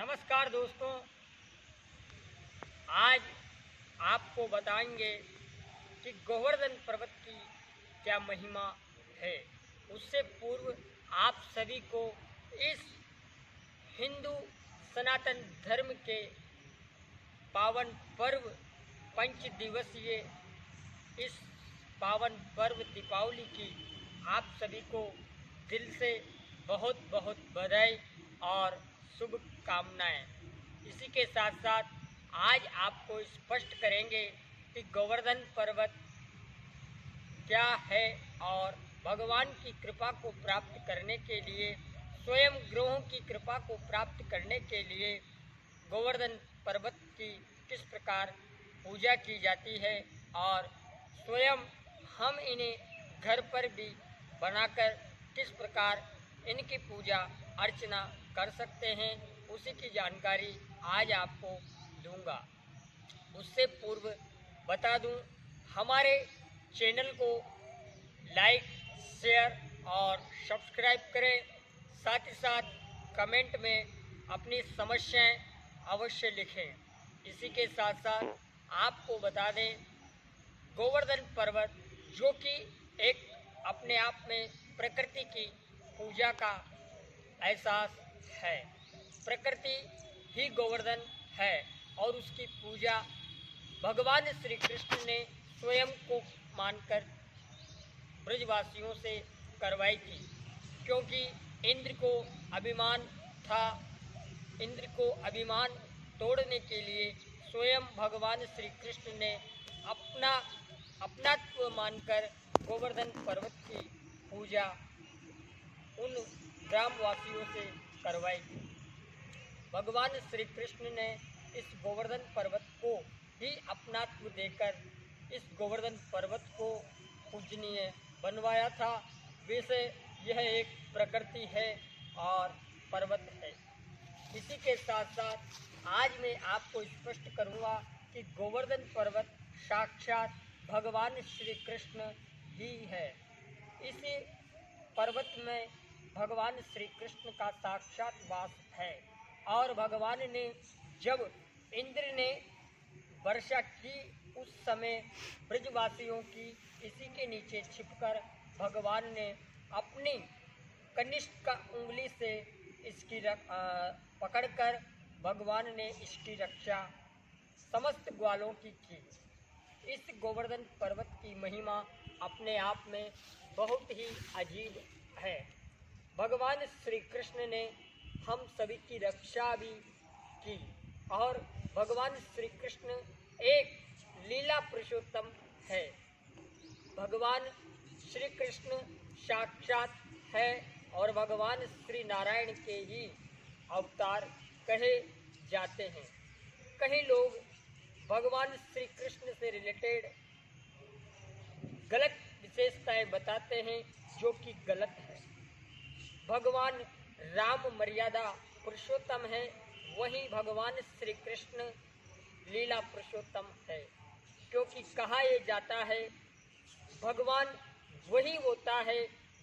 नमस्कार दोस्तों, आज आपको बताएंगे कि गोवर्धन पर्वत की क्या महिमा है। उससे पूर्व आप सभी को इस हिंदू सनातन धर्म के पावन पर्व पंच दिवसीय इस पावन पर्व दीपावली की आप सभी को दिल से बहुत बहुत बधाई और शुभकामनाएं। इसी के साथ साथ आज आपको स्पष्ट करेंगे कि गोवर्धन पर्वत क्या है और भगवान की कृपा को प्राप्त करने के लिए, स्वयं ग्रहों की कृपा को प्राप्त करने के लिए गोवर्धन पर्वत की किस प्रकार पूजा की जाती है और स्वयं हम इन्हें घर पर भी बनाकर किस प्रकार इनकी पूजा अर्चना कर सकते हैं, उसी की जानकारी आज आपको दूंगा। उससे पूर्व बता दूं, हमारे चैनल को लाइक, शेयर और सब्सक्राइब करें। साथ ही साथ कमेंट में अपनी समस्याएं अवश्य लिखें। इसी के साथ साथ आपको बता दें, गोवर्धन पर्वत जो कि एक अपने आप में प्रकृति की पूजा का एहसास है। प्रकृति ही गोवर्धन है और उसकी पूजा भगवान श्री कृष्ण ने स्वयं को मानकर ब्रजवासियों से करवाई थी, क्योंकि इंद्र को अभिमान था। इंद्र को अभिमान तोड़ने के लिए स्वयं भगवान श्री कृष्ण ने अपनात्व मानकर गोवर्धन पर्वत की पूजा उन ग्रामवासियों से करवाई थी। भगवान श्री कृष्ण ने इस गोवर्धन पर्वत को ही अपनात्व देकर इस गोवर्धन पर्वत को पूजनीय बनवाया था। वैसे यह एक प्रकृति है और पर्वत है। इसी के साथ साथ आज मैं आपको स्पष्ट करूंगा कि गोवर्धन पर्वत साक्षात भगवान श्री कृष्ण ही है। इसी पर्वत में भगवान श्री कृष्ण का साक्षात वास है और भगवान ने जब इंद्र ने वर्षा की उस समय ब्रजवासियों की इसी के नीचे छिपकर भगवान ने अपनी कनिष्ठ उंगली से इसकी पकड़कर भगवान ने इसकी रक्षा समस्त ग्वालों की की। इस गोवर्धन पर्वत की महिमा अपने आप में बहुत ही अजीब है। भगवान श्री कृष्ण ने हम सभी की रक्षा भी की और भगवान श्री कृष्ण एक लीला पुरुषोत्तम है। भगवान श्री कृष्ण साक्षात है और भगवान श्री नारायण के ही अवतार कहे जाते हैं। कई लोग भगवान श्री कृष्ण से रिलेटेड गलत विशेषताएं बताते हैं, जो कि गलत है। भगवान राम मर्यादा पुरुषोत्तम है, वहीं भगवान श्री कृष्ण लीला पुरुषोत्तम है। क्योंकि कहा यह जाता है, भगवान वही होता है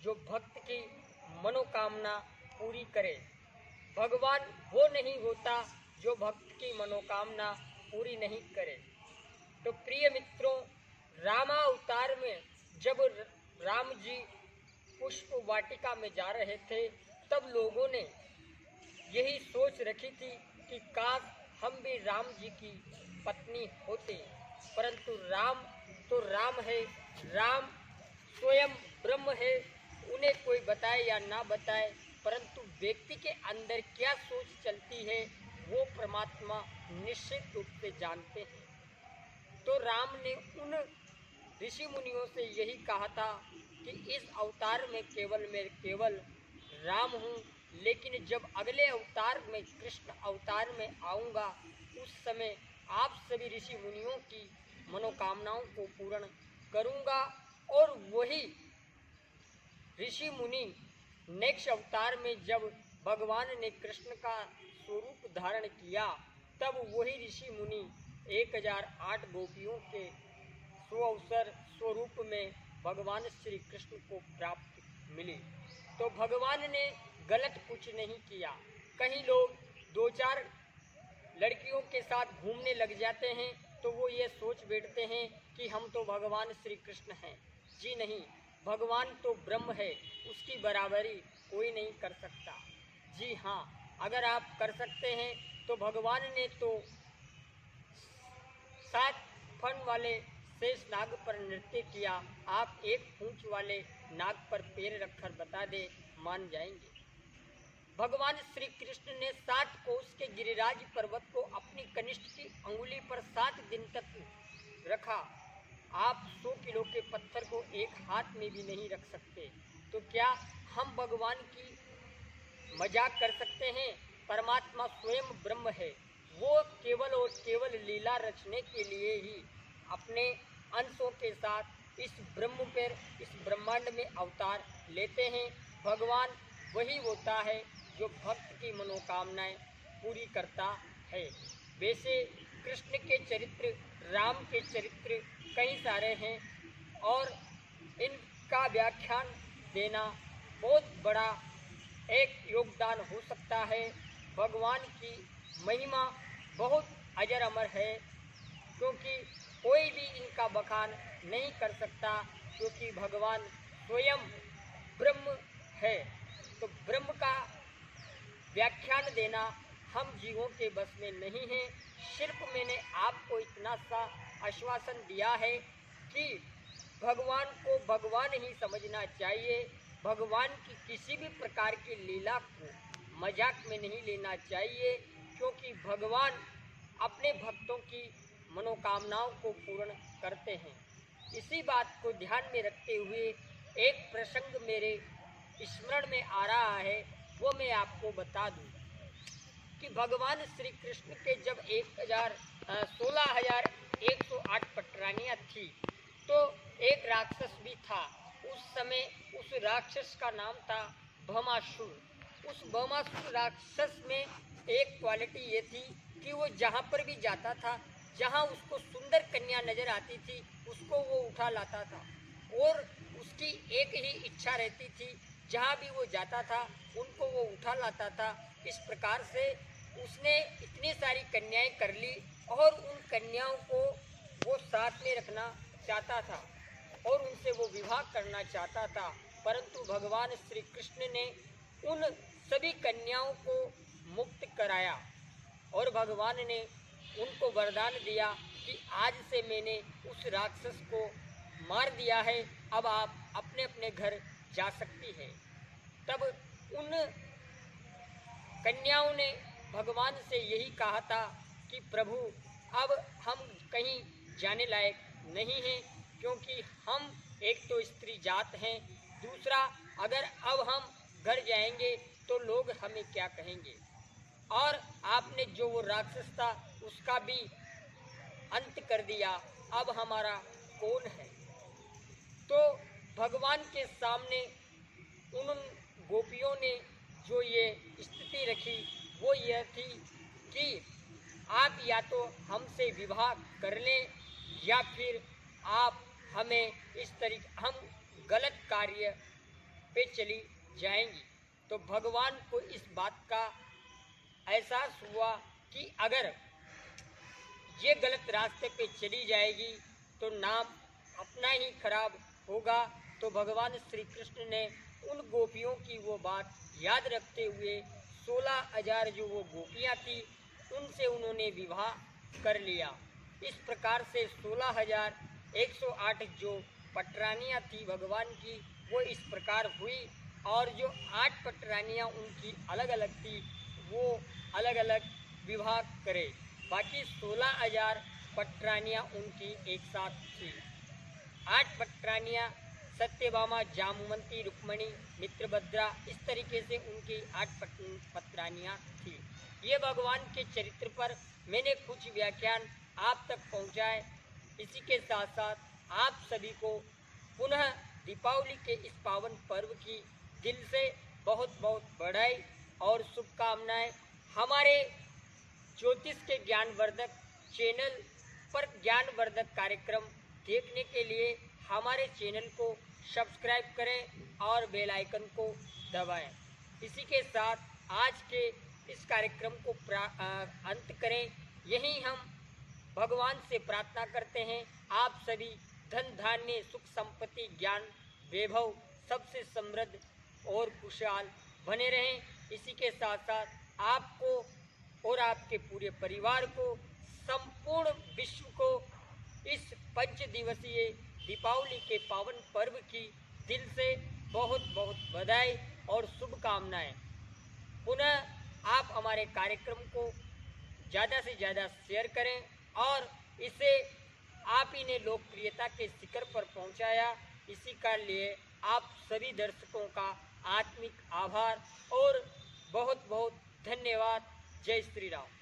जो भक्त की मनोकामना पूरी करे। भगवान वो नहीं होता जो भक्त की मनोकामना पूरी नहीं करे। तो प्रिय मित्रों, रामावतार में जब राम जी पुष्प वाटिका में जा रहे थे, तब लोगों ने यही सोच रखी थी कि काश हम भी राम जी की पत्नी होते। परंतु राम तो राम है, राम स्वयं ब्रह्म है। उन्हें कोई बताए या ना बताए, परंतु व्यक्ति के अंदर क्या सोच चलती है वो परमात्मा निश्चित रूप से जानते हैं। तो राम ने उन ऋषि मुनियों से यही कहा था कि इस अवतार में केवल राम हूँ, लेकिन जब अगले अवतार में कृष्ण अवतार में आऊँगा, उस समय आप सभी ऋषि मुनियों की मनोकामनाओं को पूर्ण करूँगा। और वही ऋषि मुनि नेक्स्ट अवतार में जब भगवान ने कृष्ण का स्वरूप धारण किया, तब वही ऋषि मुनि 1008 गोपियों के सुअवसर स्वरूप में भगवान श्री कृष्ण को प्राप्त मिली। तो भगवान ने गलत कुछ नहीं किया। कई लोग दो चार लड़कियों के साथ घूमने लग जाते हैं तो वो ये सोच बैठते हैं कि हम तो भगवान श्री कृष्ण हैं। जी नहीं, भगवान तो ब्रह्म है, उसकी बराबरी कोई नहीं कर सकता। जी हाँ, अगर आप कर सकते हैं तो भगवान ने तो 7 फन वाले शेष नाग पर नृत्य किया, आप एक पूंछ वाले नाग पर पैर रखकर बता दे, मान जाएंगे। भगवान श्री कृष्ण ने 7 कोस के गिरिराज पर्वत को अपनी कनिष्ठ की अंगुली पर 7 दिन तक रखा। आप 100 किलो के पत्थर को एक हाथ में भी नहीं रख सकते, तो क्या हम भगवान की मजाक कर सकते हैं? परमात्मा स्वयं ब्रह्म है, वो केवल और केवल लीला रचने के लिए ही अपने अंशों के साथ इस ब्रह्म पर, इस ब्रह्मांड में अवतार लेते हैं। भगवान वही होता है जो भक्त की मनोकामनाएं पूरी करता है। वैसे कृष्ण के चरित्र, राम के चरित्र कई सारे हैं और इनका व्याख्यान देना बहुत बड़ा एक योगदान हो सकता है। भगवान की महिमा बहुत अजर अमर है, क्योंकि कोई भी इनका बखान नहीं कर सकता, क्योंकि भगवान स्वयं ब्रह्म है। तो ब्रह्म का व्याख्यान देना हम जीवों के बस में नहीं है। सिर्फ मैंने आपको इतना सा आश्वासन दिया है कि भगवान को भगवान ही समझना चाहिए। भगवान की किसी भी प्रकार की लीला को मजाक में नहीं लेना चाहिए, क्योंकि भगवान अपने भक्तों की मनोकामनाओं को पूर्ण करते हैं। इसी बात को ध्यान में रखते हुए एक प्रसंग मेरे स्मरण में आ रहा है, वो मैं आपको बता दूं कि भगवान श्री कृष्ण के जब 16,108 पटरानियाँ थी, तो एक राक्षस भी था। उस समय उस राक्षस का नाम था भस्मासुर। उस भस्मासुर राक्षस में एक क्वालिटी ये थी कि वो जहाँ पर भी जाता था, जहाँ उसको सुंदर कन्या नजर आती थी, उसको वो उठा लाता था। और उसकी एक ही इच्छा रहती थी, जहाँ भी वो जाता था उनको वो उठा लाता था। इस प्रकार से उसने इतनी सारी कन्याएं कर ली और उन कन्याओं को वो साथ में रखना चाहता था और उनसे वो विवाह करना चाहता था। परंतु भगवान श्री कृष्ण ने उन सभी कन्याओं को मुक्त कराया और भगवान ने उनको वरदान दिया कि आज से मैंने उस राक्षस को मार दिया है, अब आप अपने अपने घर जा सकती हैं। तब उन कन्याओं ने भगवान से यही कहा था कि प्रभु, अब हम कहीं जाने लायक नहीं हैं, क्योंकि हम एक तो स्त्री जात हैं, दूसरा अगर अब हम घर जाएंगे तो लोग हमें क्या कहेंगे, और आपने जो वो राक्षस था उसका भी अंत कर दिया, अब हमारा कौन है। तो भगवान के सामने उन गोपियों ने जो ये स्थिति रखी वो यह थी कि आप या तो हमसे विवाह कर लें या फिर आप हमें इस तरीके, हम गलत कार्य पे चली जाएंगी। तो भगवान को इस बात का एहसास हुआ कि अगर ये गलत रास्ते पे चली जाएगी तो नाम अपना ही खराब होगा। तो भगवान श्री कृष्ण ने उन गोपियों की वो बात याद रखते हुए 16,000 जो वो गोपियाँ थी उनसे उन्होंने विवाह कर लिया। इस प्रकार से 16,108 जो पटरानियाँ थी भगवान की वो इस प्रकार हुई, और जो 8 पटरानियाँ उनकी अलग अलग थी वो अलग अलग विवाह करे। बाकी 16,000 पटरानियाँ उनकी एक साथ थी। 8 पटरानियाँ सत्यभामा, जामवंती, रुक्मणी, मित्रभद्रा, इस तरीके से उनकी 8 पटरानियाँ थी। ये भगवान के चरित्र पर मैंने कुछ व्याख्यान आप तक पहुँचाए। इसी के साथ साथ आप सभी को पुनः दीपावली के इस पावन पर्व की दिल से बहुत बहुत बधाई और शुभकामनाएं। हमारे ज्योतिष के ज्ञानवर्धक चैनल पर ज्ञानवर्धक कार्यक्रम देखने के लिए हमारे चैनल को सब्सक्राइब करें और बेल आइकन को दबाएं। इसी के साथ आज के इस कार्यक्रम को अंत करें, यही हम भगवान से प्रार्थना करते हैं। आप सभी धन धान्य सुख संपत्ति ज्ञान वैभव सबसे समृद्ध और खुशहाल बने रहें। इसी के साथ साथ आपको और आपके पूरे परिवार को, संपूर्ण विश्व को इस 5 दिवसीय दीपावली के पावन पर्व की दिल से बहुत बहुत बधाई और शुभकामनाएं। पुनः आप हमारे कार्यक्रम को ज़्यादा से ज़्यादा शेयर करें और इसे आप ही ने लोकप्रियता के शिखर पर पहुंचाया। इसी का लिए आप सभी दर्शकों का आत्मिक आभार और बहुत बहुत धन्यवाद। जय श्री राम।